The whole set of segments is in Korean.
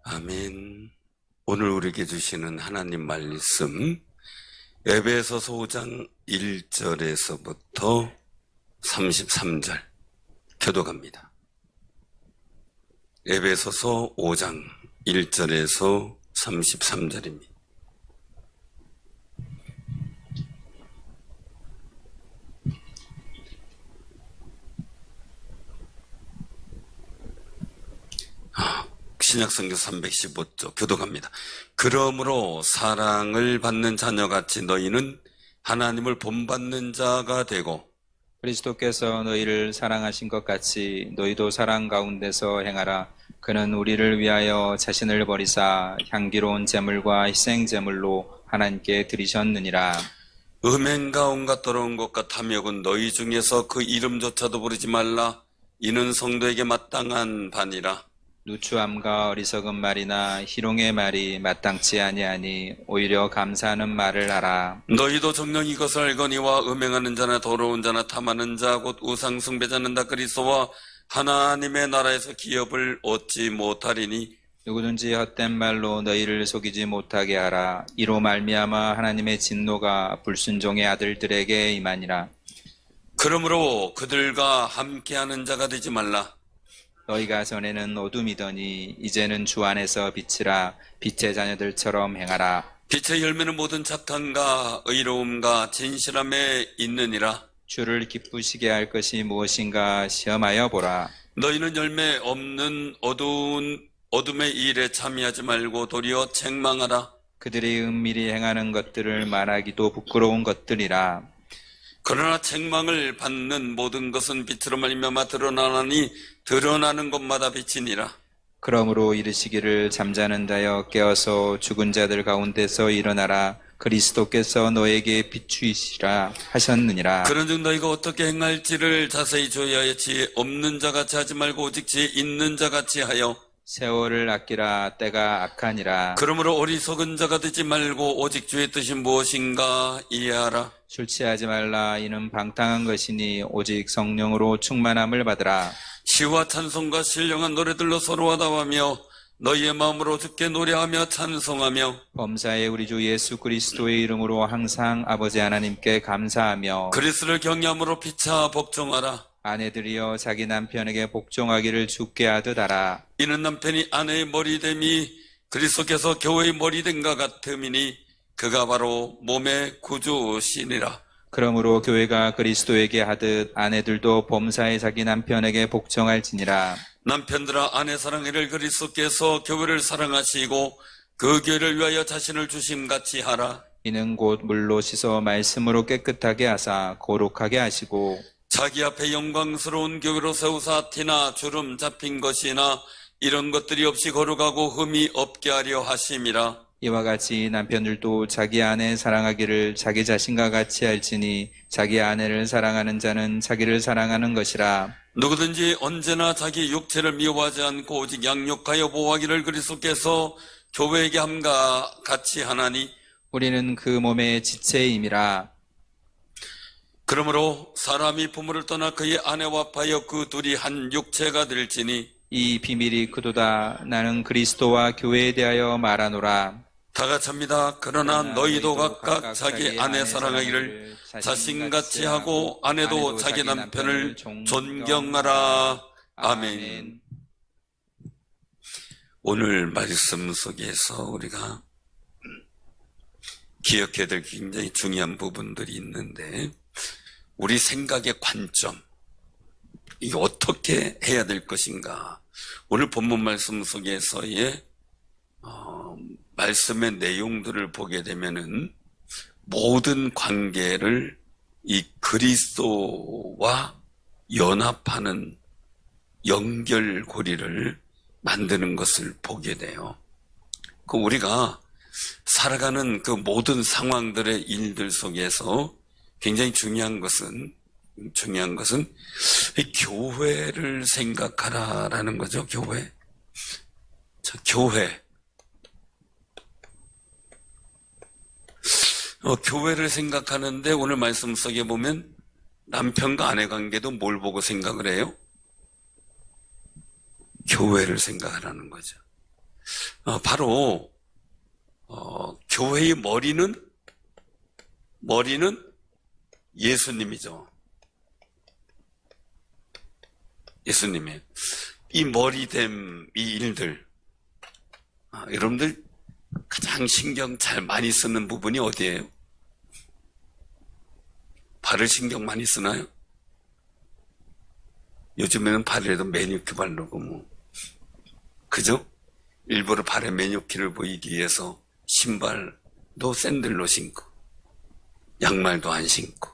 아멘. 오늘 우리에게 주시는 하나님 말씀 에베소서 5장 1절에서부터 33절 교독합니다. 에베소서 5장 1절에서 33절입니다. 신약성경 315쪽 교독합니다. 그러므로 사랑을 받는 자녀같이 너희는 하나님을 본받는 자가 되고 그리스도께서 너희를 사랑하신 것 같이 너희도 사랑 가운데서 행하라. 그는 우리를 위하여 자신을 버리사 향기로운 제물과 희생 제물로 하나님께 드리셨느니라. 음행과 온갖 더러운 것과 탐욕은 너희 중에서 그 이름조차도 부르지 말라. 이는 성도에게 마땅한 반이라. 누추함과 어리석은 말이나 희롱의 말이 마땅치 아니하니 오히려 감사하는 말을 하라. 너희도 정녕 이것을 알거니와 음행하는 자나 더러운 자나 탐하는 자 곧 우상 숭배자는 다 그리스도와 하나님의 나라에서 기업을 얻지 못하리니 누구든지 헛된 말로 너희를 속이지 못하게 하라. 이로 말미암아 하나님의 진노가 불순종의 아들들에게 임하니라. 그러므로 그들과 함께하는 자가 되지 말라. 너희가 전에는 어둠이더니 이제는 주 안에서 빛이라. 빛의 자녀들처럼 행하라. 빛의 열매는 모든 착함과 의로움과 진실함에 있느니라. 주를 기쁘시게 할 것이 무엇인가 시험하여 보라. 너희는 열매 없는 어둠의 일에 참여하지 말고 도리어 책망하라. 그들이 은밀히 행하는 것들을 말하기도 부끄러운 것들이라. 그러나 책망을 받는 모든 것은 빛으로 말미암아 드러나나니 드러나는 것마다 빛이니라. 그러므로 이르시기를 잠자는 자여 깨어서 죽은 자들 가운데서 일어나라. 그리스도께서 너에게 비추이시라 하셨느니라. 그런즉 너희가 어떻게 행할지를 자세히 조여야 지혜 없는 자같이 하지 말고 오직 지혜 있는 자같이 하여 세월을 아끼라. 때가 악하니라. 그러므로 어리석은 자가 되지 말고 오직 주의 뜻이 무엇인가 이해하라. 술 취하지 말라. 이는 방탕한 것이니 오직 성령으로 충만함을 받으라. 시와 찬송과 신령한 노래들로 서로 화답하며 너희의 마음으로 주께 노래하며 찬송하며 범사의 우리 주 예수 그리스도의 이름으로 항상 아버지 하나님께 감사하며 그리스도를 경외함으로 피차 복종하라. 아내들이여 자기 남편에게 복종하기를 주께 하듯 하라. 이는 남편이 아내의 머리됨이 그리스도께서 교회의 머리됨과 같음이니 그가 바로 몸의 구주시니라. 그러므로 교회가 그리스도에게 하듯 아내들도 범사에 자기 남편에게 복종할지니라. 남편들아 아내 사랑하기를 그리스도께서 교회를 사랑하시고 그 교회를 위하여 자신을 주심같이 하라. 이는 곧 물로 씻어 말씀으로 깨끗하게 하사 거룩하게 하시고 자기 앞에 영광스러운 교회로 세우사 티나 주름 잡힌 것이나 이런 것들이 없이 거룩하고 흠이 없게 하려 하심이라. 이와 같이 남편들도 자기 아내 사랑하기를 자기 자신과 같이 할지니 자기 아내를 사랑하는 자는 자기를 사랑하는 것이라. 누구든지 언제나 자기 육체를 미워하지 않고 오직 양육하여 보호하기를 그리스도께서 교회에게 함과 같이 하나니 우리는 그 몸의 지체임이라. 그러므로 사람이 부모를 떠나 그의 아내와 합하여 그 둘이 한 육체가 될지니 이 비밀이 그도다. 나는 그리스도와 교회에 대하여 말하노라. 다 같이 합니다. 그러나 너희도 각각 자기 아내 사랑하기를 자신같이 하고 아내도 자기 남편을 존경하라. 아멘. 오늘 말씀 속에서 우리가 기억해야 될 굉장히 중요한 부분들이 있는데 우리 생각의 관점, 이게 어떻게 해야 될 것인가. 오늘 본문 말씀 속에서의 말씀의 내용들을 보게 되면은 모든 관계를 이 그리스도와 연합하는 연결고리를 만드는 것을 보게 돼요. 그 우리가 살아가는 그 모든 상황들의 일들 속에서 굉장히 중요한 것은 이 교회를 생각하라라는 거죠. 교회. 교회. 교회를 생각하는데 오늘 말씀 속에 보면 남편과 아내 관계도 뭘 보고 생각을 해요? 교회를 생각하라는 거죠. 바로 교회의 머리는 예수님이죠. 예수님이에요. 이 머리됨, 이 일들, 여러분들 가장 신경 잘 많이 쓰는 부분이 어디예요? 발을 신경 많이 쓰나요? 요즘에는 발에도 매니큐 바르고 뭐, 그죠? 일부러 발에 매니큐를 보이기 위해서 신발도 샌들로 신고, 양말도 안 신고.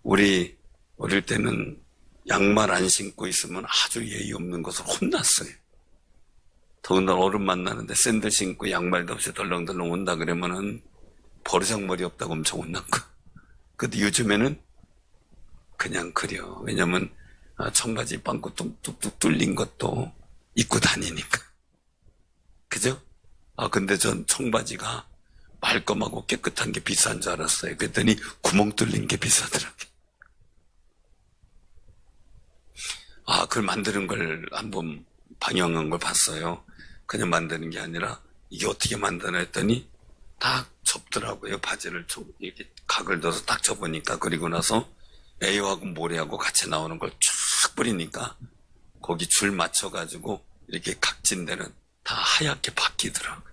우리 어릴 때는 양말 안 신고 있으면 아주 예의 없는 것으로 혼났어요. 더군다나 어른 만나는데 샌들 신고 양말도 없이 덜렁덜렁 온다 그러면은 버르장머리 없다고 엄청 혼났고. 근데 요즘에는 그냥 그려. 왜냐면 청바지 빵꾸 뚝뚝뚝 뚫린 것도 입고 다니니까. 그죠? 근데 전 청바지가 말끔하고 깨끗한 게 비싼 줄 알았어요. 그랬더니 구멍 뚫린 게 비싸더라고요. 그걸 만드는 걸 한번 방영한 걸 봤어요. 그냥 만드는 게 아니라 이게 어떻게 만드나 했더니 딱 접더라고요. 바지를 이렇게 각을 넣어서 딱 접으니까. 그리고 나서 에어하고 모래하고 같이 나오는 걸 쫙 뿌리니까 거기 줄 맞춰가지고 이렇게 각진 데는 다 하얗게 바뀌더라고요.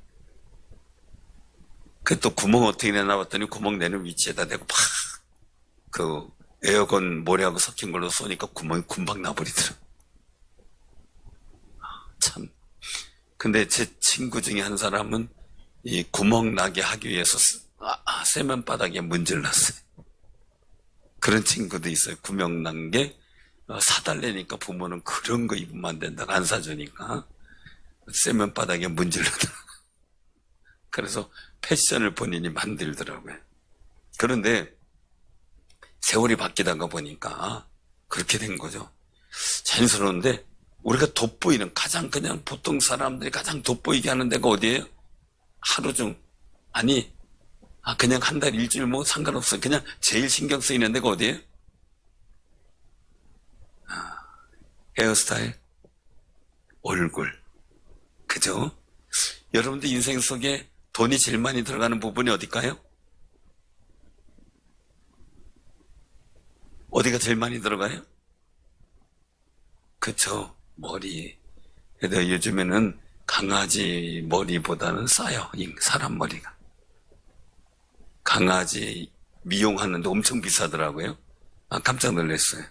그 또 구멍 어떻게 내나 봤더니 구멍 내는 위치에다 대고 팍 그 에어건 모래하고 섞인 걸로 쏘니까 구멍이 금방 나버리더라고요. 참. 근데 제 친구 중에 한 사람은 이 구멍 나게 하기 위해서 세면 바닥에 문질렀어요. 그런 친구도 있어요. 구멍 난 게 사달래니까 부모는 그런 거 입으면 안 된다고 안 사주니까 세면 바닥에 문질러더라고요. 그래서 패션을 본인이 만들더라고요. 그런데 세월이 바뀌다가 보니까 그렇게 된 거죠. 자연스러운데 우리가 돋보이는 가장 그냥 보통 사람들이 가장 돋보이게 하는 데가 어디예요? 하루 중 그냥 한 달 일주일 뭐 상관없어요. 그냥 제일 신경 쓰이는 데가 어디예요? 헤어스타일, 얼굴, 그죠? 여러분들 인생 속에 돈이 제일 많이 들어가는 부분이 어딜까요? 어디가 제일 많이 들어가요? 그쵸, 머리. 그래도 요즘에는 강아지 머리보다는 싸요, 사람 머리가. 강아지 미용하는데 엄청 비싸더라고요. 깜짝 놀랐어요.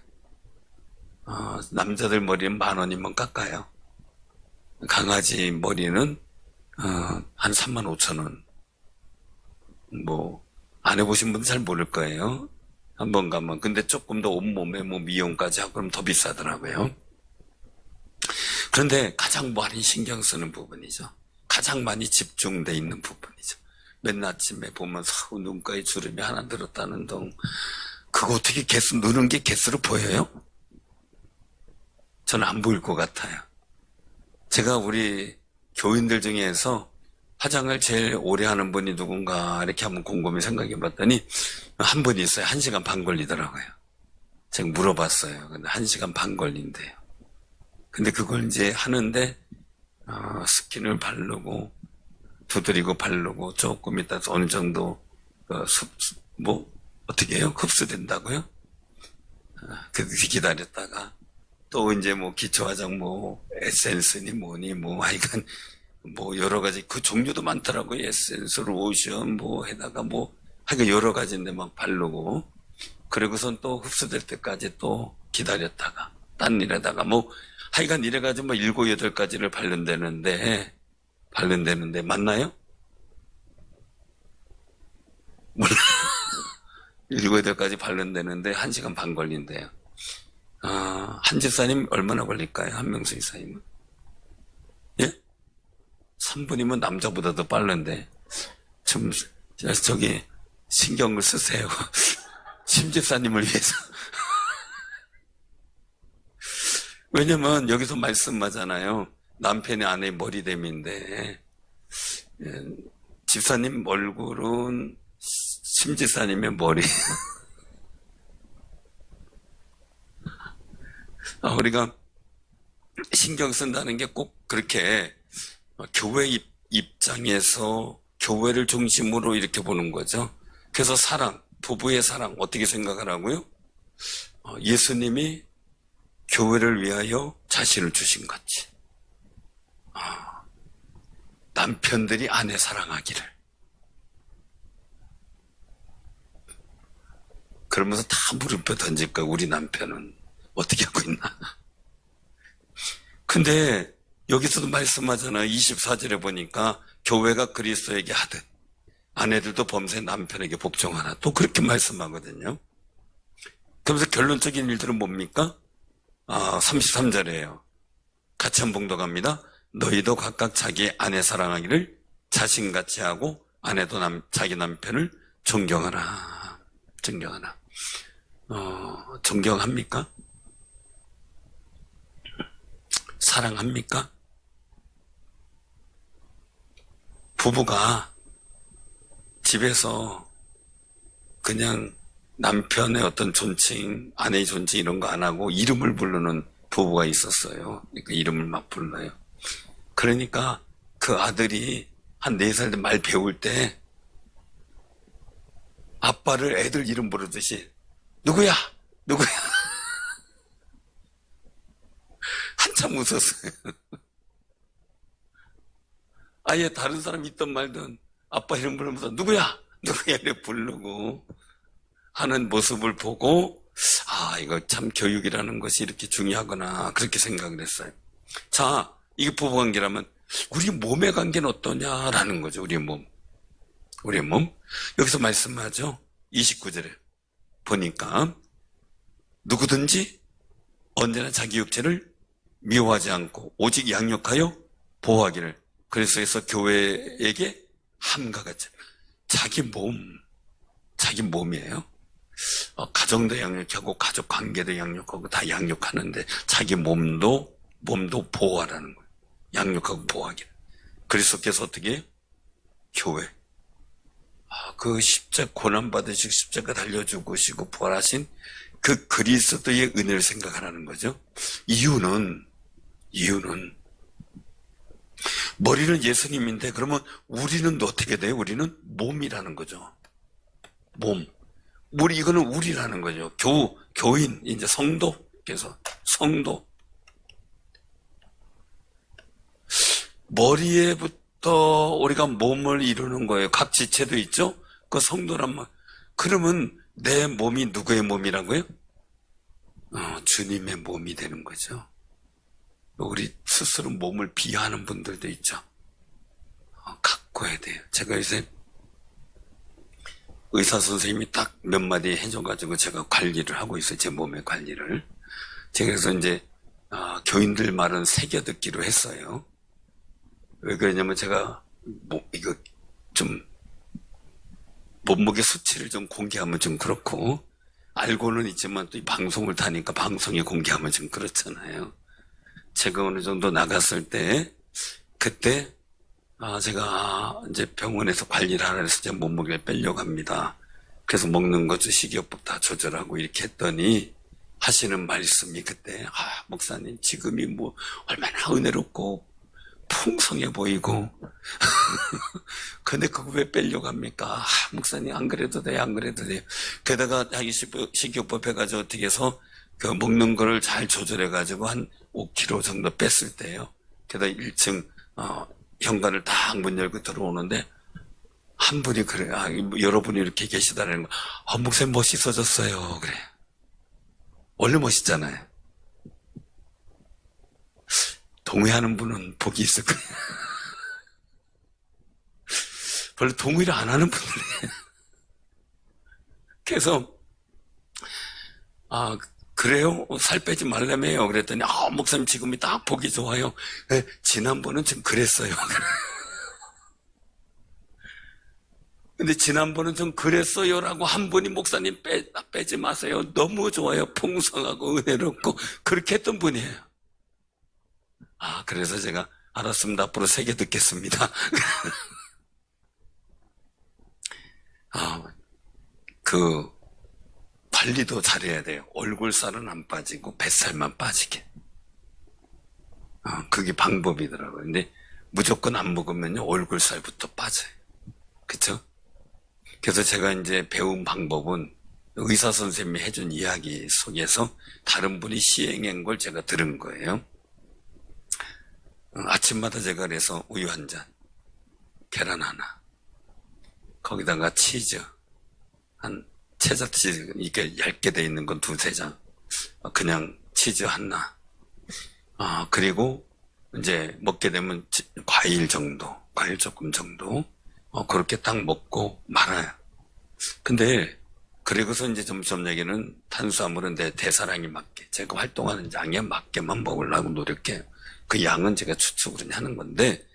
남자들 머리는 10,000원이면 깎아요. 강아지 머리는 한 35,000원. 뭐 안 해보신 분은 잘 모를 거예요. 한번 가면. 근데 조금 더 온몸에 뭐 미용까지 하고 그러면 더 비싸더라고요. 그런데 가장 많이 신경 쓰는 부분이죠. 가장 많이 집중돼 있는 부분이죠. 맨 아침에 보면 눈가에 주름이 하나 들었다는 둥. 그거 어떻게 누는 게 개수로 보여요? 저는 안 보일 것 같아요. 제가 우리 교인들 중에서 화장을 제일 오래 하는 분이 누군가 이렇게 한번 곰곰이 생각해 봤더니 한 분이 있어요. 1시간 반 걸리더라고요. 제가 물어봤어요. 근데 1시간 반 걸린대요. 근데 그걸 이제 하는데 스킨을 바르고 두드리고 바르고 조금 있다 어느 정도 어떻게 해요? 흡수된다고요? 그 기다렸다가 또 이제 뭐 기초 화장 에센스니 뭐니 하여간 여러 가지 그 종류도 많더라고요. 에센스, 로션 해다가 하여간 여러 가지인데 막 바르고 그리고선 또 흡수될 때까지 또 기다렸다가 딴 일에다가 하여간 이래가지고 7, 8가지를 바른다는데 맞나요? 몰라. 7, 8가지 바른다는데 1시간 반 걸린대요. 한 집사님 얼마나 걸릴까요? 한명수 이사님은? 예? 3분이면 남자보다도 빠른데 좀 저기 신경을 쓰세요. 심집사님을 위해서. 왜냐면 여기서 말씀하잖아요. 남편이 아내 머리됨인데 집사님 얼굴은 심집사님의 머리. 우리가 신경 쓴다는 게 꼭 그렇게 교회 입장에서 교회를 중심으로 이렇게 보는 거죠. 그래서 사랑, 부부의 사랑 어떻게 생각하라고요? 예수님이 교회를 위하여 자신을 주신 같이 남편들이 아내 사랑하기를. 그러면서 다 물음표 던질 거야. 우리 남편은 어떻게 하고 있나. 근데 여기서도 말씀하잖아요. 24절에 보니까 교회가 그리스도에게 하듯 아내들도 범사에 남편에게 복종하라. 또 그렇게 말씀하거든요. 그러면서 결론적인 일들은 뭡니까? 33절이에요. 같이 한번 봉독합니다. 너희도 각각 자기 아내 사랑하기를 자신같이 하고 아내도 자기 남편을 존경하라. 존경하라. 존경합니까? 사랑합니까? 부부가 집에서 그냥 남편의 어떤 존칭, 아내의 존칭 이런 거 안 하고 이름을 부르는 부부가 있었어요. 그러니까 이름을 막 불러요. 그러니까 그 아들이 한 4살 때 말 배울 때 아빠를 애들 이름 부르듯이 누구야? 누구야? 한참 웃었어요. 아예 다른 사람 있던 말든 아빠 이름 부르면서 누구야? 누구야? 이렇게 부르고 하는 모습을 보고 이거 참 교육이라는 것이 이렇게 중요하구나 그렇게 생각을 했어요. 자, 이게 부부관계라면 우리 몸의 관계는 어떠냐라는 거죠. 우리 몸. 여기서 말씀하죠. 29절에 보니까 누구든지 언제나 자기 육체를 미워하지 않고 오직 양육하여 보호하기를. 그래서 교회에게 함과 같이 자기 몸이에요. 가정도 양육하고 가족 관계도 양육하고 다 양육하는데 자기 몸도 보호하라는 거예요. 양육하고 보호하기를. 그리스도께서 어떻게 해요? 교회. 그 고난받으시고 십자가 달려주시고 부활하신 그 그리스도의 은혜를 생각하라는 거죠. 이유는 머리는 예수님인데 그러면 우리는 어떻게 돼요? 우리는 몸이라는 거죠. 몸. 이거는 우리라는 거죠. 교인, 이제 성도께서 성도. 머리에부터 우리가 몸을 이루는 거예요. 각 지체도 있죠? 그 성도란 말. 그러면 내 몸이 누구의 몸이라고요? 주님의 몸이 되는 거죠. 우리 스스로 몸을 비하하는 분들도 있죠. 가꿔야 돼요. 제가 요새 의사 선생님이 딱 몇 마디 해줘가지고 제가 관리를 하고 있어요. 제 몸의 관리를. 제가 그래서 이제 교인들 말은 새겨 듣기로 했어요. 왜 그러냐면 제가 이거 좀 몸무게 수치를 좀 공개하면 좀 그렇고 알고는 있지만 또 이 방송을 타니까 방송에 공개하면 좀 그렇잖아요. 제가 어느 정도 나갔을 때 그때 제가 이제 병원에서 관리를 하라 해서 제 몸무게를 빼려고 합니다. 그래서 먹는 것, 식이요법 다 조절하고 이렇게 했더니 하시는 말씀이 그때 목사님 지금이 뭐 얼마나 은혜롭고 풍성해 보이고 근데 그거 왜 빼려고 합니까? 목사님 안 그래도 돼요, 안 그래도 돼요. 게다가 자기 식이요법 해가지고 어떻게 해서 그 먹는 거를 잘 조절해가지고 한 5kg 정도 뺐을 때요. 게다가 1층 현관을 딱 문 열고 들어오는데 한 분이 그래요. 여러분이 이렇게 계시다는 거. 목사님 멋있어졌어요. 그래. 원래 멋있잖아요. 동의하는 분은 복이 있을 거예요. 별로 동의를 안 하는 분들이에요. 그래서 그래요? 살 빼지 말라며요. 그랬더니 목사님 지금이 딱 보기 좋아요. 네, 지난번은 좀 그랬어요. 근데 지난번은 좀 그랬어요라고 한 분이 목사님 빼지 마세요. 너무 좋아요. 풍성하고 은혜롭고 그렇게 했던 분이에요. 그래서 제가 알았습니다. 앞으로 새겨 듣겠습니다. 그 관리도 잘해야 돼요. 얼굴살은 안 빠지고 뱃살만 빠지게. 그게 방법이더라고요. 근데 무조건 안 먹으면요, 얼굴 살부터 빠져요. 그쵸? 그래서 제가 이제 배운 방법은 의사 선생님이 해준 이야기 속에서 다른 분이 시행한 걸 제가 들은 거예요. 아침마다 제가 그래서 우유 한 잔, 계란 하나, 거기다가 치즈, 한 체자 치즈, 이게 얇게 돼 있는 건 2-3장, 그냥 치즈 하나, 그리고 이제 먹게 되면 과일 정도, 과일 조금 정도, 그렇게 딱 먹고 말아요. 근데 그리고서 이제 점점 얘기는 탄수화물은 내 대사량에 맞게, 제가 활동하는 양에 맞게만 먹으려고 노력해요. 그 양은 제가 추측으로 하는 건데,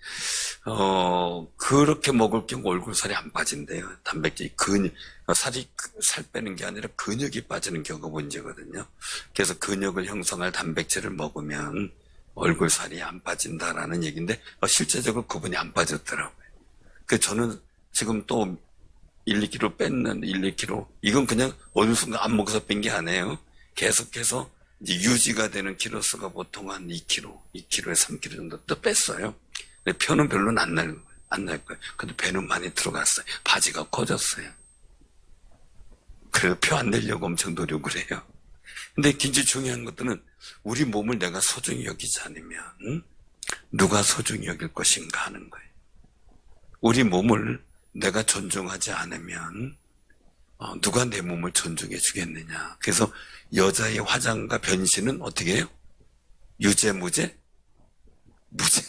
그렇게 먹을 경우 얼굴살이 안 빠진대요. 단백질, 살 빼는 게 아니라 근육이 빠지는 경우가 문제거든요. 그래서 근육을 형성할 단백질을 먹으면 얼굴살이 안 빠진다라는 얘기인데, 실제적으로 그분이 안 빠졌더라고요. 저는 지금 또 1-2kg 뺐는 1-2kg, 이건 그냥 어느 순간 안 먹어서 뺀 게 아니에요. 계속해서 이제 유지가 되는 키로수가 보통 한 2kg, 2kg에 3kg 정도 또 뺐어요. 근데 표는 별로 안 날 거예요. 근데 배는 많이 들어갔어요. 바지가 커졌어요. 그래서 표 안 내려고 엄청 노력을 해요. 근데 굉장히 중요한 것들은 우리 몸을 내가 소중히 여기지 않으면 누가 소중히 여길 것인가 하는 거예요. 우리 몸을 내가 존중하지 않으면 누가 내 몸을 존중해 주겠느냐. 그래서 여자의 화장과 변신은 어떻게 해요? 유죄, 무죄? 무죄.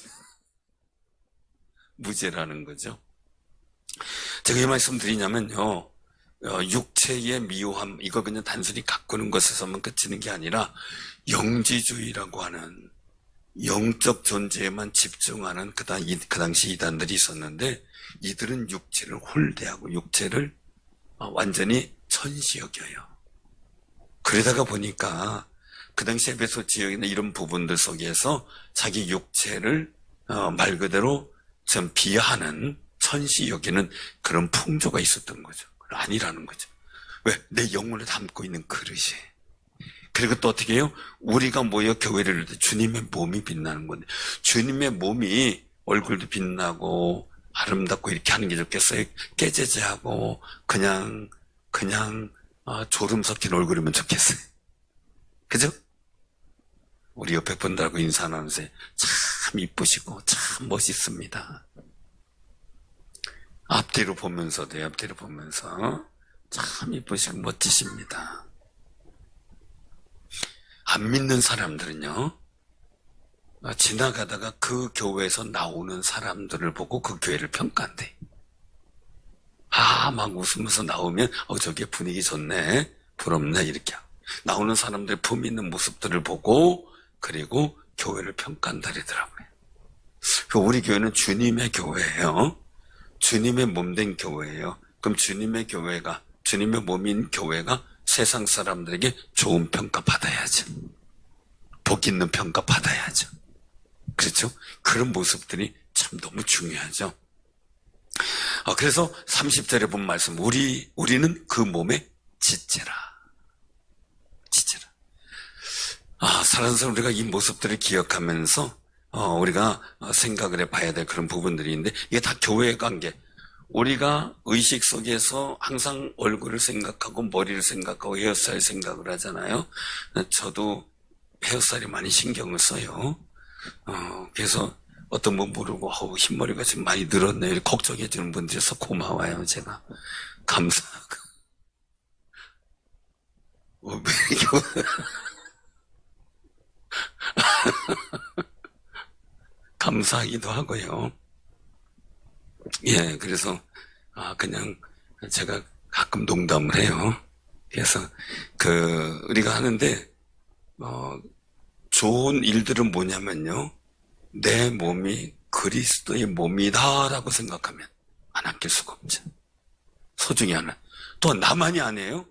무죄라는 거죠. 제가 이 말씀 드리냐면요, 육체의 미워함, 이거 그냥 단순히 가꾸는 것에서만 그치는 게 아니라 영지주의라고 하는 영적 존재에만 집중하는 그 당시 이단들이 있었는데, 이들은 육체를 홀대하고 육체를 완전히 천시 여겨요. 그러다가 보니까 그 당시 에베소 지역이나 이런 부분들 속에서 자기 육체를 말 그대로 좀 비하하는, 천시 여기는 그런 풍조가 있었던 거죠. 아니라는 거죠. 왜? 내 영혼을 담고 있는 그릇이. 그리고 또 어떻게 해요? 우리가 모여 교회를 이룰 때 주님의 몸이 빛나는 건데, 주님의 몸이 얼굴도 빛나고 아름답고 이렇게 하는 게 좋겠어요? 깨재재하고 그냥 졸음 섞인 얼굴이면 좋겠어요. 그죠? 우리 옆에 분들하고 인사하면서 참 이쁘시고 참 멋있습니다. 앞뒤로 보면서도, 앞뒤로 보면서 참 이쁘시고 멋지십니다. 안 믿는 사람들은요, 지나가다가 그 교회에서 나오는 사람들을 보고 그 교회를 평가한대. 막 웃으면서 나오면, 저게 분위기 좋네, 부럽네, 이렇게 하고. 나오는 사람들의 품 있는 모습들을 보고, 그리고 교회를 평가한다 그러더라고요. 우리 교회는 주님의 교회예요. 주님의 몸된 교회예요. 그럼 주님의 교회가, 주님의 몸인 교회가 세상 사람들에게 좋은 평가 받아야죠. 복 있는 평가 받아야죠. 그렇죠? 그런 모습들이 참 너무 중요하죠. 그래서 30절에 본 말씀, 우리는 그 몸의 지체라. 지체라. 살아서 우리가 이 모습들을 기억하면서 우리가 생각을 해봐야 될 그런 부분들이 있는데, 이게 다 교회의 관계. 우리가 의식 속에서 항상 얼굴을 생각하고 머리를 생각하고 헤어스타일 생각을 하잖아요. 저도 헤어스타일이 많이 신경을 써요. 그래서 어떤 분 모르고 흰머리가 지금 많이 늘었네, 이렇게 걱정해 주는 분들이 있어서 고마워요. 제가 감사하고 감사하기도 하고요. 예, 그래서 그냥 제가 가끔 농담을 해요. 그래서 우리가 하는데 좋은 일들은 뭐냐면요, 내 몸이 그리스도의 몸이다라고 생각하면 안 아낄 수가 없죠. 소중히 하나. 또 나만이 아니에요.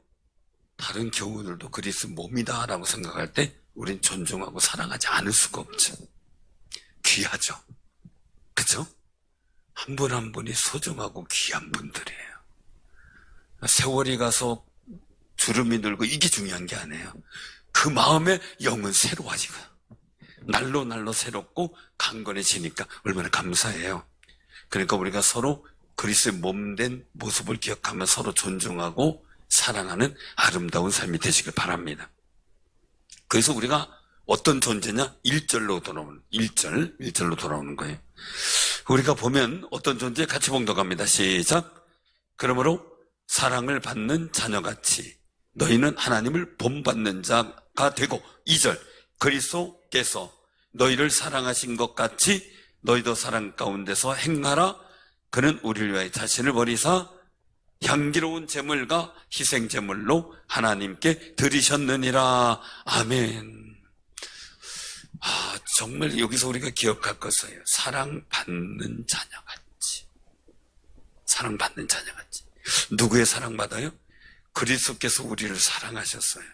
다른 교우들도 그리스도 몸이다라고 생각할 때 우린 존중하고 사랑하지 않을 수가 없죠. 귀하죠. 그죠? 한 분 한 분이 소중하고 귀한 분들이에요. 세월이 가서 주름이 늘고 이게 중요한 게 아니에요. 그 마음에 영은 새로워지고, 날로 날로 새롭고 강건해지니까 얼마나 감사해요. 그러니까 우리가 서로 그리스도의 몸된 모습을 기억하며 서로 존중하고 사랑하는 아름다운 삶이 되시길 바랍니다. 그래서 우리가 어떤 존재냐? 1절로 돌아오는, 1절로 돌아오는 거예요. 우리가 보면 어떤 존재 같이 봉독합니다. 시작. 그러므로 사랑을 받는 자녀같이 너희는 하나님을 본받는 자가 되고, 2절. 그리스도께서 너희를 사랑하신 것 같이 너희도 사랑 가운데서 행하라. 그는 우리를 위하여 자신을 버리사 향기로운 제물과 희생 제물로 하나님께 드리셨느니라. 아멘. 정말 여기서 우리가 기억할 것이에요. 사랑받는 자녀같이. 사랑받는 자녀같이. 누구의 사랑받아요? 그리스도께서 우리를 사랑하셨어요.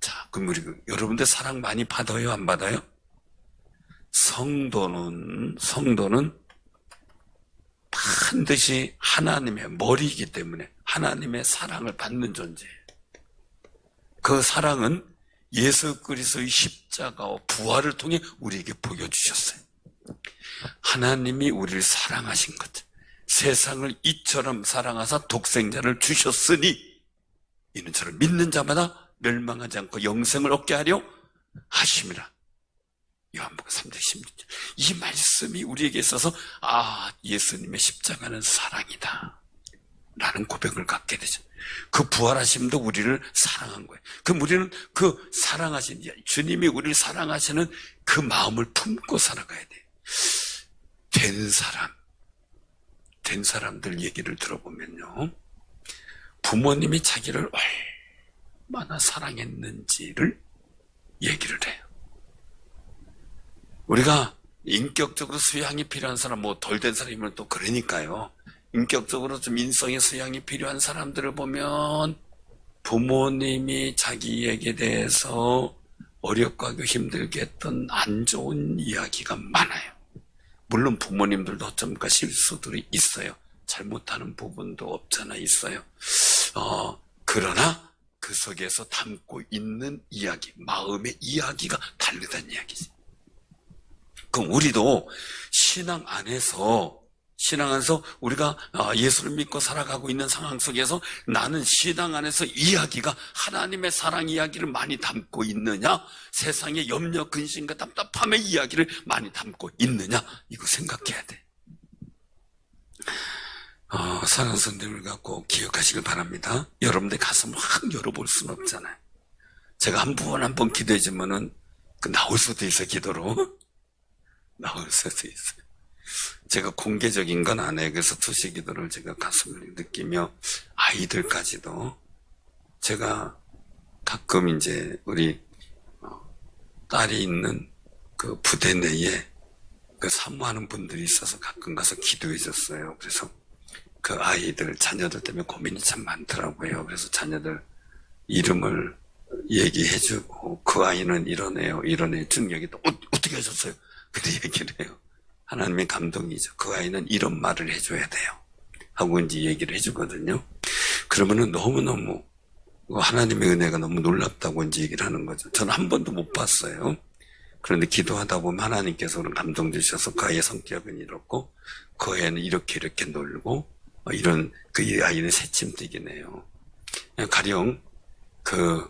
자, 그럼 여러분들 사랑 많이 받아요? 안 받아요? 성도는 반드시 하나님의 머리이기 때문에 하나님의 사랑을 받는 존재예요. 그 사랑은 예수 그리스도의 십자가와 부활을 통해 우리에게 보여주셨어요. 하나님이 우리를 사랑하신 거죠. 세상을 이처럼 사랑하사 독생자를 주셨으니 이는 저를 믿는 자마다 멸망하지 않고 영생을 얻게 하려 하심이라. 요한복음 3장 16절. 이 말씀이 우리에게 있어서 예수님의 십자가는 사랑이다 라는 고백을 갖게 되죠. 그 부활하심도 우리를 사랑한 거예요. 그럼 우리는 그 사랑하신, 주님이 우리를 사랑하시는 그 마음을 품고 살아가야 돼요. 된 사람들 얘기를 들어보면요, 부모님이 자기를 얼마나 사랑했는지를 얘기를 해요. 우리가 인격적으로 수양이 필요한 사람, 덜 된 사람이면 또 그러니까요. 인격적으로 좀 인성의 수양이 필요한 사람들을 보면 부모님이 자기에게 대해서 어렵고 하고 힘들게 했던 안 좋은 이야기가 많아요. 물론 부모님들도 어쩌니까 실수들이 있어요. 잘못하는 부분도 없잖아 있어요. 그러나 그 속에서 담고 있는 이야기, 마음의 이야기가 다르다는 이야기지. 그럼 우리도 신앙 안에서 우리가 예수를 믿고 살아가고 있는 상황 속에서 나는 신앙 안에서 이야기가 하나님의 사랑 이야기를 많이 담고 있느냐, 세상의 염려, 근심과 답답함의 이야기를 많이 담고 있느냐, 이거 생각해야 돼. 사랑하는 성도님을 갖고 기억하시길 바랍니다. 여러분들 가슴을 확 열어볼 수는 없잖아요. 제가 한 번 기도해주면은 나올 수도 있어, 기도로. 나올 수도 있어요. 제가 공개적인 건 안 해요. 그래서 투시 기도를 제가 가슴을 느끼며 아이들까지도 제가 가끔 이제 우리 딸이 있는 그 부대 내에 그 사모하는 분들이 있어서 가끔 가서 기도해 줬어요. 그래서 그 아이들, 자녀들 때문에 고민이 참 많더라고요. 그래서 자녀들 이름을 얘기해 주고 그 아이는 이런 애요, 쭉 얘기 또 어떻게 하셨어요? 그래 얘기를 해요. 하나님의 감동이죠. 그 아이는 이런 말을 해줘야 돼요 하고 이제 얘기를 해주거든요. 그러면은 너무너무 하나님의 은혜가 너무 놀랍다고 이제 얘기를 하는 거죠. 저는 한 번도 못 봤어요. 그런데 기도하다 보면 하나님께서 그런 감동 주셔서 그 아이의 성격은 이렇고 그 애는 이렇게 놀고 이런 그 아이는 새침대기네요. 가령 그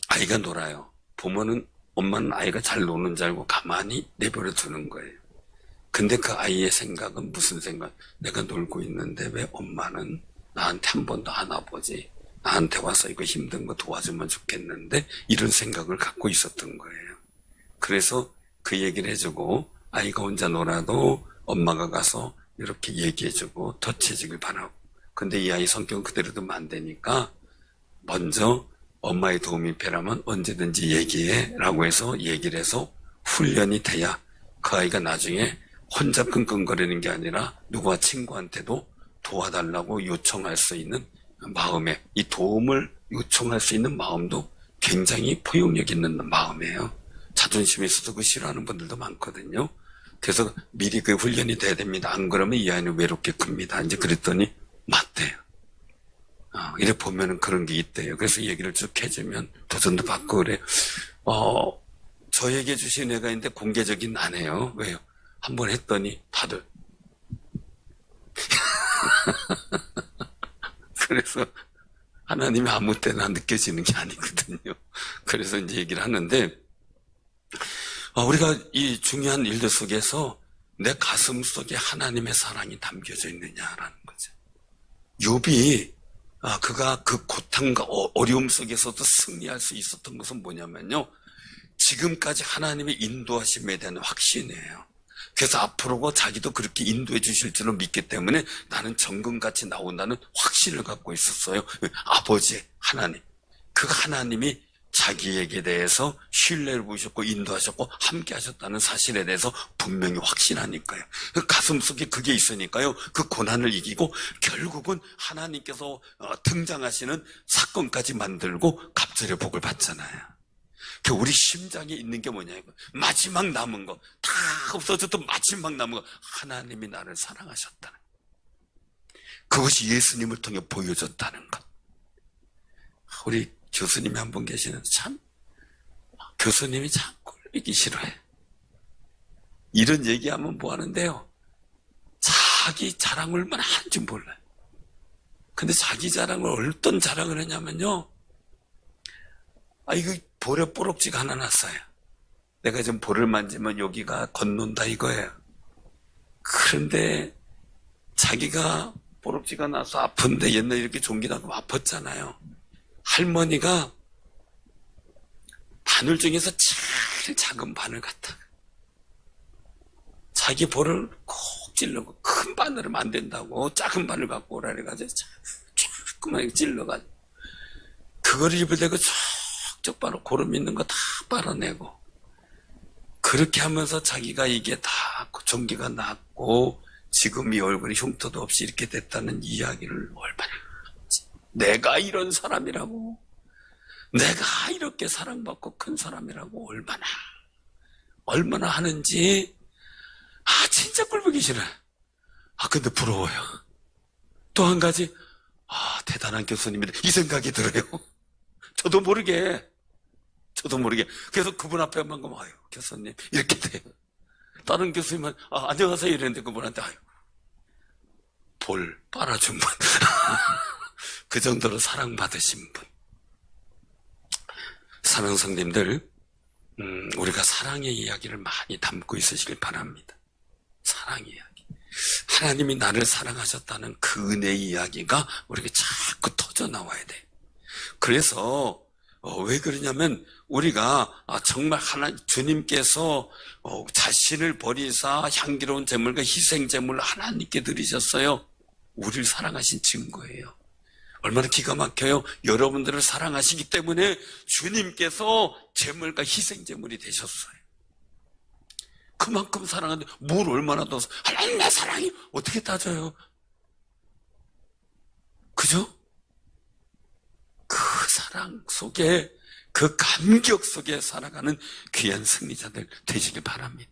아이가 놀아요. 부모는 엄마는 아이가 잘 노는 줄 알고 가만히 내버려 두는 거예요. 근데 그 아이의 생각은 무슨 생각? 내가 놀고 있는데 왜 엄마는 나한테 한 번도 안 와보지? 나한테 와서 이거 힘든 거 도와주면 좋겠는데? 이런 생각을 갖고 있었던 거예요. 그래서 그 얘기를 해주고 아이가 혼자 놀아도 엄마가 가서 이렇게 얘기해주고 터치해주길 바라고. 근데 이 아이 성격은 그대로 두면 안 되니까 먼저 엄마의 도움이 필요하면 언제든지 얘기해 라고 해서 얘기를 해서 훈련이 돼야 그 아이가 나중에 혼자 끙끙거리는 게 아니라 누구와 친구한테도 도와달라고 요청할 수 있는 마음에, 이 도움을 요청할 수 있는 마음도 굉장히 포용력 있는 마음이에요. 자존심이 있어서 그 싫어하는 분들도 많거든요. 그래서 미리 그 훈련이 돼야 됩니다. 안 그러면 이 아이는 외롭게 큽니다. 이제 그랬더니 맞대요. 이래 보면은 그런 게 있대요. 그래서 얘기를 쭉 해주면 도전도 받고 그래. 저에게 주신 애가 있는데 공개적인 안 해요. 왜요? 한번 했더니 다들 그래서 하나님이 아무 때나 느껴지는 게 아니거든요. 그래서 이제 얘기를 하는데 우리가 이 중요한 일들 속에서 내 가슴 속에 하나님의 사랑이 담겨져 있느냐라는 거죠. 욥이 그가 그 고통과 어려움 속에서도 승리할 수 있었던 것은 뭐냐면요, 지금까지 하나님의 인도하심에 대한 확신이에요. 그래서 앞으로 자기도 그렇게 인도해 주실 줄로 믿기 때문에 나는 정금같이 나온다는 확신을 갖고 있었어요. 아버지 하나님, 그 하나님이 자기에게 대해서 신뢰를 보이셨고 인도하셨고 함께 하셨다는 사실에 대해서 분명히 확신하니까요. 그 가슴속에 그게 있으니까요, 그 고난을 이기고 결국은 하나님께서 등장하시는 사건까지 만들고 갑절의 복을 받잖아요. 그 우리 심장에 있는 게 뭐냐, 이거 마지막 남은 거 다 없어졌던 마지막 남은 거, 하나님이 나를 사랑하셨다는, 그것이 예수님을 통해 보여졌다는 것. 우리 교수님이 한 분 계시는데 참 교수님이 참 꼴보기 싫어해. 이런 얘기하면 뭐 하는데요, 자기 자랑을 얼마나 하는지 몰라요. 근데 자기 자랑을 어떤 자랑을 했냐면요, 이거 볼에 뽀록지가 하나 났어요. 내가 지금 볼을 만지면 여기가 걷는다 이거예요. 그런데 자기가 뽀록지가 나서 아픈데, 옛날에 이렇게 종기 나고 아팠잖아요. 할머니가 바늘 중에서 제일 작은 바늘 갖다가 자기 볼을 콕 찔러고, 큰 바늘을 안 된다고 작은 바늘 갖고 오라 그래가지고 조그맣게 찔러가지고 그거를 입을 대고 쩍쩍 바로 고름 있는 거 다 빨아내고, 그렇게 하면서 자기가 이게 다 종기가 났고 지금 이 얼굴이 흉터도 없이 이렇게 됐다는 이야기를 얼마나 하지. 내가 이런 사람이라고, 내가 이렇게 사랑받고 큰 사람이라고 얼마나 하는지 진짜 꼴보기 싫어요. 근데 부러워요. 또 한 가지, 대단한 교수님이다 이 생각이 들어요. 저도 모르게. 그래서 그분 앞에만 가면 교수님 이렇게 돼요. 다른 교수님은 안녕하세요 이랬는데 그분한테 볼 빨아준 분. 그 정도로 사랑받으신 분. 사랑하는 성님들, 우리가 사랑의 이야기를 많이 담고 있으시길 바랍니다. 사랑의 이야기. 하나님이 나를 사랑하셨다는 그 은혜의 이야기가 우리에게 자꾸 터져 나와야 돼. 그래서 왜 그러냐면, 우리가 정말 주님께서 자신을 버리사 향기로운 제물과 희생 제물을 하나님께 드리셨어요. 우리를 사랑하신 증거예요. 얼마나 기가 막혀요. 여러분들을 사랑하시기 때문에 주님께서 제물과 희생 제물이 되셨어요. 그만큼 사랑하는데 뭘 얼마나 더, 하나님의 사랑이 어떻게 따져요? 그죠? 그 사랑 속에, 그 감격 속에 살아가는 귀한 승리자들 되시길 바랍니다.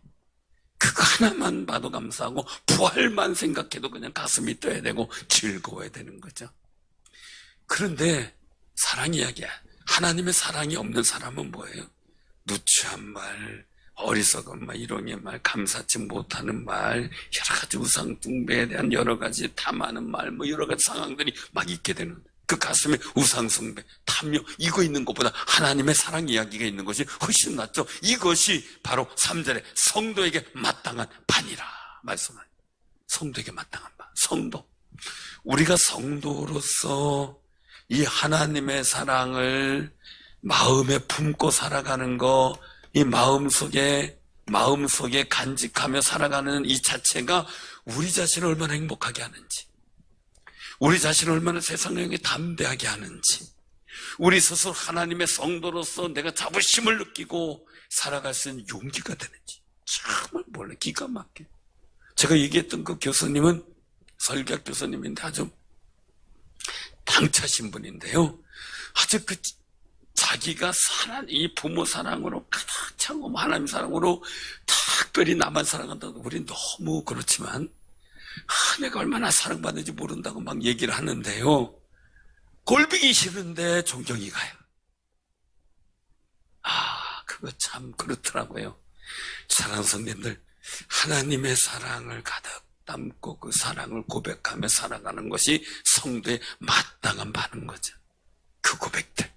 그거 하나만 봐도 감사하고 부활만 생각해도 그냥 가슴이 떠야 되고 즐거워야 되는 거죠. 그런데 사랑 이야기야. 하나님의 사랑이 없는 사람은 뭐예요? 누추한 말, 어리석은 말, 일용의 말, 감사치 못하는 말, 여러 가지 우상숭배에 대한 여러 가지 탐하는 말, 여러 가지 상황들이 막 있게 되는, 그 가슴에 우상숭배, 탐욕, 이거 있는 것보다 하나님의 사랑 이야기가 있는 것이 훨씬 낫죠. 이것이 바로 3절에 성도에게 마땅한 반이라 말씀하죠. 성도에게 마땅한 반. 성도. 우리가 성도로서 이 하나님의 사랑을 마음에 품고 살아가는 거, 이 마음속에 간직하며 살아가는 이 자체가 우리 자신을 얼마나 행복하게 하는지, 우리 자신을 얼마나 세상에 담대하게 하는지, 우리 스스로 하나님의 성도로서 내가 자부심을 느끼고 살아갈 수 있는 용기가 되는지 정말 몰라. 기가 막혀. 제가 얘기했던 그 교수님은 설교학 교수님인데 아주 당차신 분인데요, 아주 자기가 이 부모 사랑으로 가득 차고 하나님 사랑으로 특별히 나만 사랑한다고, 우린 너무 그렇지만 내가 얼마나 사랑받는지 모른다고 막 얘기를 하는데요, 꼴보기 싫은데 존경이 가요. 그거 참 그렇더라고요. 사랑하는 성도님들, 하나님의 사랑을 가득 담고 그 사랑을 고백하며 살아가는 것이 성도의 마땅한 바는 거죠. 그 고백들.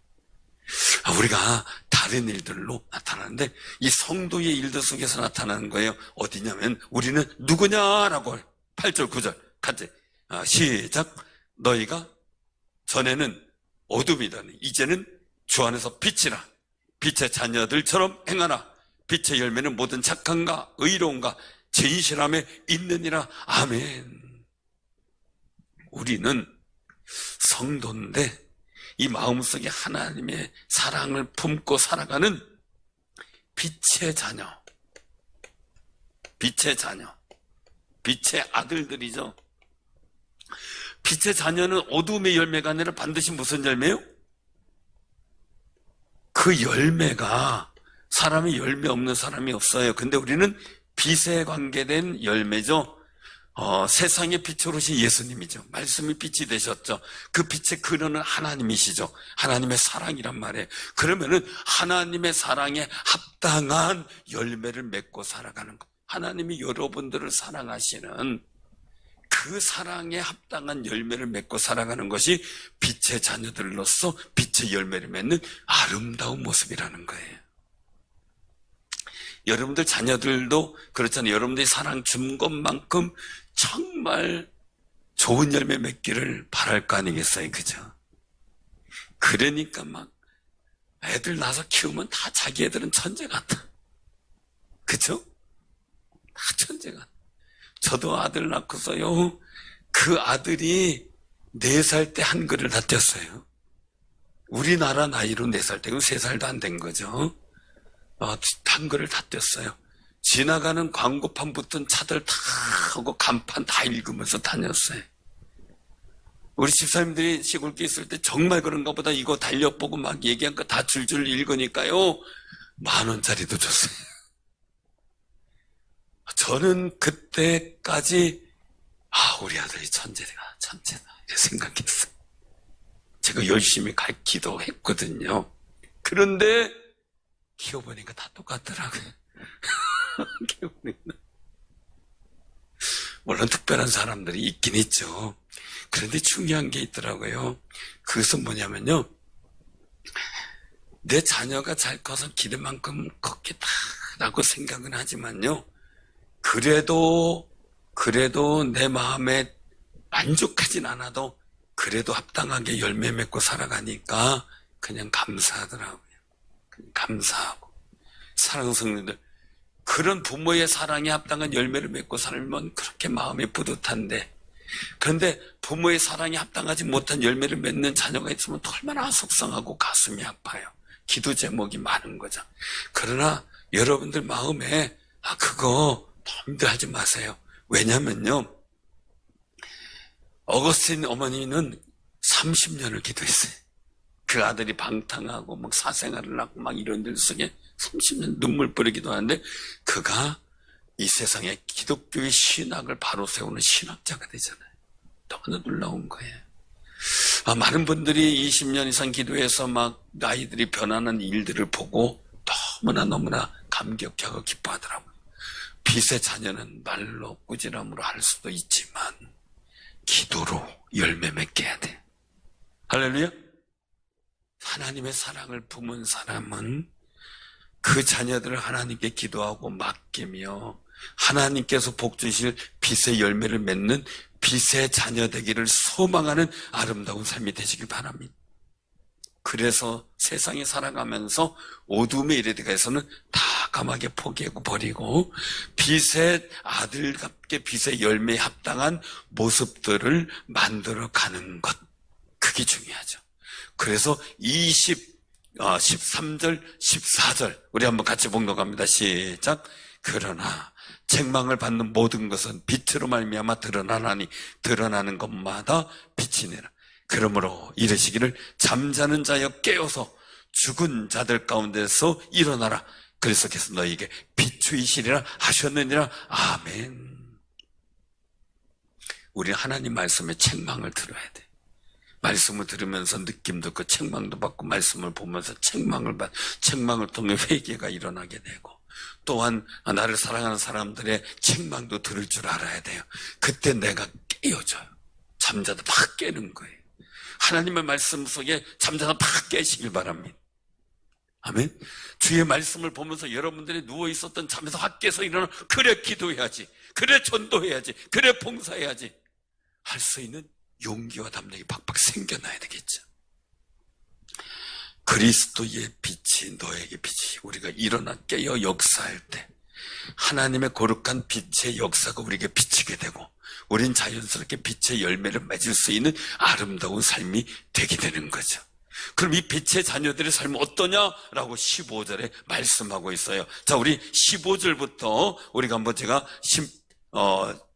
우리가 다른 일들로 나타나는데 이 성도의 일들 속에서 나타나는 거예요. 어디냐면 우리는 누구냐라고 8절 9절 같이 시작. 너희가 전에는 어둠이더니 이제는 주 안에서 빛이라. 빛의 자녀들처럼 행하라. 빛의 열매는 모든 착함과 의로움과 진실함에 있느니라. 아멘. 우리는 성도인데 이 마음속에 하나님의 사랑을 품고 살아가는 빛의 자녀, 빛의 자녀, 빛의 아들들이죠. 빛의 자녀는 어둠의 열매가 아니라 반드시 무슨 열매요? 그 열매가, 사람이 열매 없는 사람이 없어요. 근데 우리는 빛에 관계된 열매죠. 세상의 빛으로 오신 예수님이죠. 말씀이 빛이 되셨죠. 그 빛의 근원은 하나님이시죠. 하나님의 사랑이란 말이에요. 그러면은 하나님의 사랑에 합당한 열매를 맺고 살아가는 것. 하나님이 여러분들을 사랑하시는 그 사랑에 합당한 열매를 맺고 살아가는 것이 빛의 자녀들로서 빛의 열매를 맺는 아름다운 모습이라는 거예요. 여러분들 자녀들도 그렇잖아요. 여러분들이 사랑 준 것만큼 정말 좋은 열매 맺기를 바랄 거 아니겠어요? 그죠? 그러니까 막 애들 낳아서 키우면 다 자기 애들은 천재 같아. 그죠? 다 천재 같아. 저도 아들 낳고서요, 그 아들이 4살 때 한글을 다 뗐어요. 우리나라 나이로 4살 때고 3살도 안 된 거죠. 한글을 다 뗐어요. 지나가는 광고판 붙은 차들 다 하고 간판 다 읽으면서 다녔어요. 우리 집사님들이 시골에 있을 때 정말 그런가 보다 이거 달력보고 막 얘기한 거 다 줄줄 읽으니까요 10,000원짜리도 줬어요. 저는 그때까지 우리 아들이 천재다 이렇게 생각했어요. 제가 열심히 가르치기도 했거든요. 그런데 키워보니까 다 똑같더라고요. 키워보니까. 물론 특별한 사람들이 있긴 있죠. 그런데 중요한 게 있더라고요. 그것은 뭐냐면요, 내 자녀가 잘 커서 기대만큼 컸겠다라고 생각은 하지만요, 그래도 내 마음에 만족하진 않아도 그래도 합당하게 열매 맺고 살아가니까 그냥 감사하더라고요. 감사하고. 사랑하는 성도들, 그런 부모의 사랑에 합당한 열매를 맺고 살면 그렇게 마음이 뿌듯한데, 그런데 부모의 사랑에 합당하지 못한 열매를 맺는 자녀가 있으면 또 얼마나 속상하고 가슴이 아파요. 기도 제목이 많은 거죠. 그러나 여러분들 마음에 그거 힘들어하지 마세요. 왜냐면요, 어거스틴 어머니는 30년을 기도했어요. 그 아들이 방탕하고 막 사생활을 하고 막 이런 일 속에 30년 눈물 뿌리기도 하는데 그가 이 세상에 기독교의 신학을 바로 세우는 신학자가 되잖아요. 너무나 놀라운 거예요. 많은 분들이 20년 이상 기도해서 막 아이들이 변하는 일들을 보고 너무나 감격하고 기뻐하더라고요. 빛의 자녀는 말로 꾸지람으로 할 수도 있지만 기도로 열매 맺게 해야 돼. 할렐루야. 하나님의 사랑을 품은 사람은 그 자녀들을 하나님께 기도하고 맡기며 하나님께서 복 주실 빛의 열매를 맺는 빛의 자녀 되기를 소망하는 아름다운 삶이 되시길 바랍니다. 그래서 세상에 살아가면서 어둠의 일에 대해서는 다 까맣게 포기하고 버리고 빛의 아들답게 빛의 열매에 합당한 모습들을 만들어가는 것, 그게 중요하죠. 그래서 13절, 14절 우리 한번 같이 봉독합니다. 시작. 그러나 책망을 받는 모든 것은 빛으로 말미암아 드러나나니 드러나는 것마다 빛이 내라. 그러므로 이르시기를 잠자는 자여 깨어서 죽은 자들 가운데서 일어나라. 그리스도께서 너희에게 비추이시리라 하셨느니라. 아멘. 우리 하나님 말씀에 책망을 들어야 돼. 말씀을 들으면서 느낌도 그 책망도 받고 말씀을 보면서 책망을 통해 회개가 일어나게 되고 또한 나를 사랑하는 사람들의 책망도 들을 줄 알아야 돼요. 그때 내가 깨어져요. 잠자다 팍 깨는 거예요. 하나님의 말씀 속에 잠자다 팍 깨시길 바랍니다. 아멘. 주의 말씀을 보면서 여러분들이 누워있었던 잠에서 확 깨서 일어나 그래 기도해야지, 그래 전도해야지, 그래 봉사해야지 할 수 있는 용기와 담력이 팍팍 생겨나야 되겠죠. 그리스도의 빛이 너에게 빛이 우리가 일어나 깨어 역사할 때 하나님의 거룩한 빛의 역사가 우리에게 비치게 되고 우린 자연스럽게 빛의 열매를 맺을 수 있는 아름다운 삶이 되게 되는 거죠. 그럼 이 빛의 자녀들의 삶은 어떠냐라고 15절에 말씀하고 있어요. 자, 우리 15절부터 우리가 한번 제가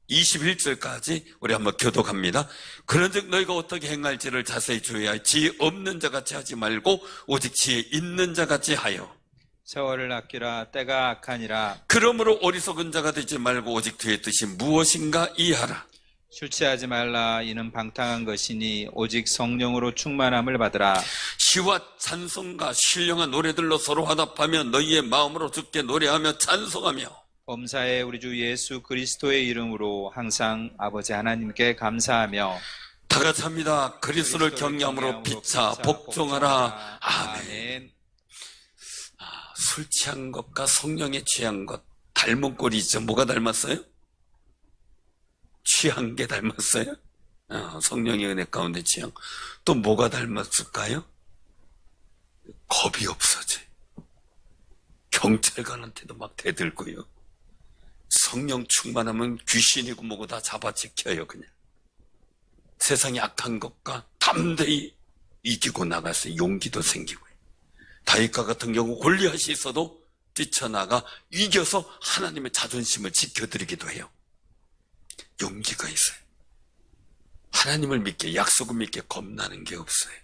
21절까지 우리 한번 교독합니다. 그런즉 너희가 어떻게 행할지를 자세히 주의하여 지혜 없는 자같이 하지 말고 오직 지혜 있는 자같이 하여 세월을 아끼라 때가 악하니라. 그러므로 어리석은 자가 되지 말고 오직 주의 뜻이 무엇인가 이해하라. 술 취하지 말라. 이는 방탕한 것이니 오직 성령으로 충만함을 받으라. 시와 찬송과 신령한 노래들로 서로 화답하며 너희의 마음으로 주께 노래하며 찬송하며 범사에 우리 주 예수 그리스도의 이름으로 항상 아버지 하나님께 감사하며 다 같이 합니다. 그리스도를 경외함으로 피차 복종하라. 아멘. 술 취한 것과 성령에 취한 것 닮은 꼴이죠. 뭐가 닮았어요? 취한 게 닮았어요? 성령의 은혜 가운데 취한. 또 뭐가 닮았을까요? 겁이 없어져. 경찰관한테도 막 대들고요. 성령 충만하면 귀신이고 뭐고 다 잡아지켜요. 그냥 세상의 악한 것과 담대히 이기고 나가서 용기도 생기고요. 다윗과 같은 경우 골리앗이 있어도 뛰쳐나가 이겨서 하나님의 자존심을 지켜드리기도 해요. 용기가 있어요. 하나님을 믿게, 약속을 믿게 겁나는 게 없어요.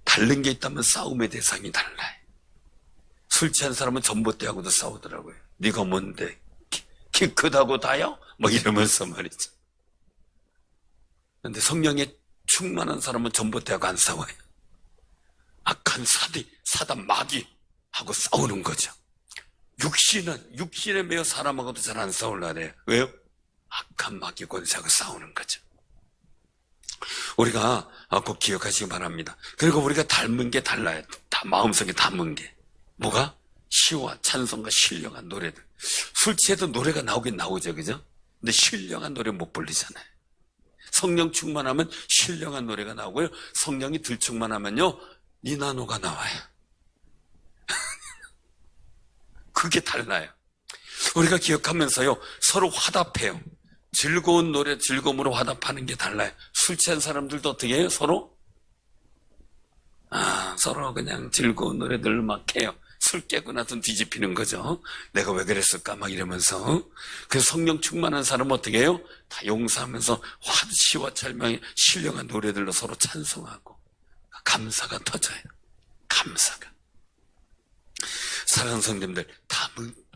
다른 게 있다면 싸움의 대상이 달라요. 술 취한 사람은 전봇대하고도 싸우더라고요. 네가 뭔데? 키 크다고 다요? 뭐 이러면서 말이죠. 그런데 성령에 충만한 사람은 전봇대하고 안 싸워요. 악한 사단 마귀하고 싸우는 거죠. 육신에 매여 사람하고도 잘 안 싸우려 해요. 왜요? 악한 마귀 권세하고 싸우는 거죠. 우리가 꼭 기억하시기 바랍니다. 그리고 우리가 닮은 게 달라요. 다 마음속에 담은 게. 뭐가? 시와 찬송과 신령한 노래들. 술 취해도 노래가 나오긴 나오죠, 그죠? 근데 신령한 노래 못 부르잖아요. 성령 충만하면 신령한 노래가 나오고요. 성령이 덜 충만하면요, 니나노가 나와요. 그게 달라요. 우리가 기억하면서요, 서로 화답해요. 즐거운 노래, 즐거움으로 화답하는 게 달라요. 술 취한 사람들도 어떻게 해요? 서로 그냥 즐거운 노래들 막 해요. 술 깨고 나서 뒤집히는 거죠. 내가 왜 그랬을까 막 이러면서. 그래서 성령 충만한 사람은 어떻게 해요? 다 용서하면서 시와 찰명의 신령한 노래들로 서로 찬송하고 감사가 터져요. 감사가. 사랑하는 성도님들,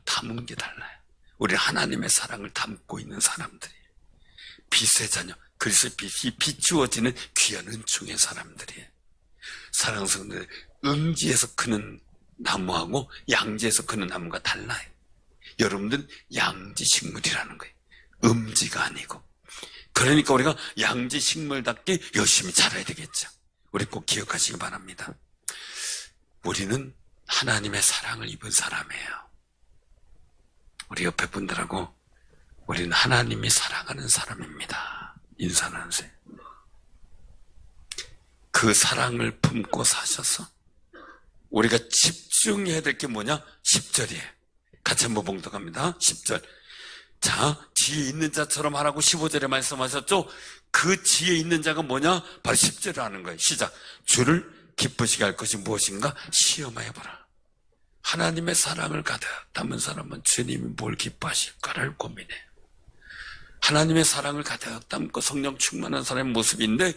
담은 게 달라요. 우리 하나님의 사랑을 담고 있는 사람들이에요. 빛의 자녀, 그리스도의 빛이 비추어지는 귀한 은총의 사람들이에요. 사랑하는 성도님들, 음지에서 크는 나무하고 양지에서 크는 나무가 달라요. 여러분들은 양지 식물이라는 거예요. 음지가 아니고. 그러니까 우리가 양지 식물답게 열심히 자라야 되겠죠. 우리 꼭 기억하시기 바랍니다. 우리는 하나님의 사랑을 입은 사람이에요. 우리 옆에 분들하고 우리는 하나님이 사랑하는 사람입니다. 인사를 하세요. 그 사랑을 품고 사셔서 우리가 집중해야 될 게 뭐냐? 10절이에요. 같이 한번 봉독합니다. 10절. 자, 지혜 있는 자처럼 하라고 15절에 말씀하셨죠? 그 지혜 있는 자가 뭐냐? 바로 10절을 하는 거예요. 시작. 주를 기쁘시게 할 것이 무엇인가? 시험해보라. 하나님의 사랑을 가득 담은 사람은 주님이 뭘 기뻐하실까를 고민해요. 하나님의 사랑을 가득 담고 성령 충만한 사람의 모습인데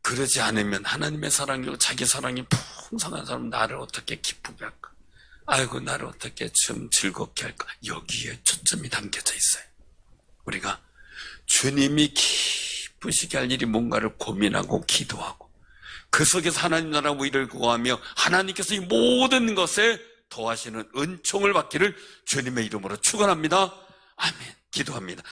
그러지 않으면 하나님의 사랑이고 자기 사랑이 풍성한 사람은 나를 어떻게 기쁘게 할까? 아이고 나를 어떻게 좀 즐겁게 할까? 여기에 초점이 담겨져 있어요. 우리가 주님이 기쁘시게 할 일이 뭔가를 고민하고 기도하고 그 속에서 하나님 나라 의를 구하며 하나님께서 이 모든 것에 더하시는 은총을 받기를 주님의 이름으로 축원합니다. 아멘. 기도합니다.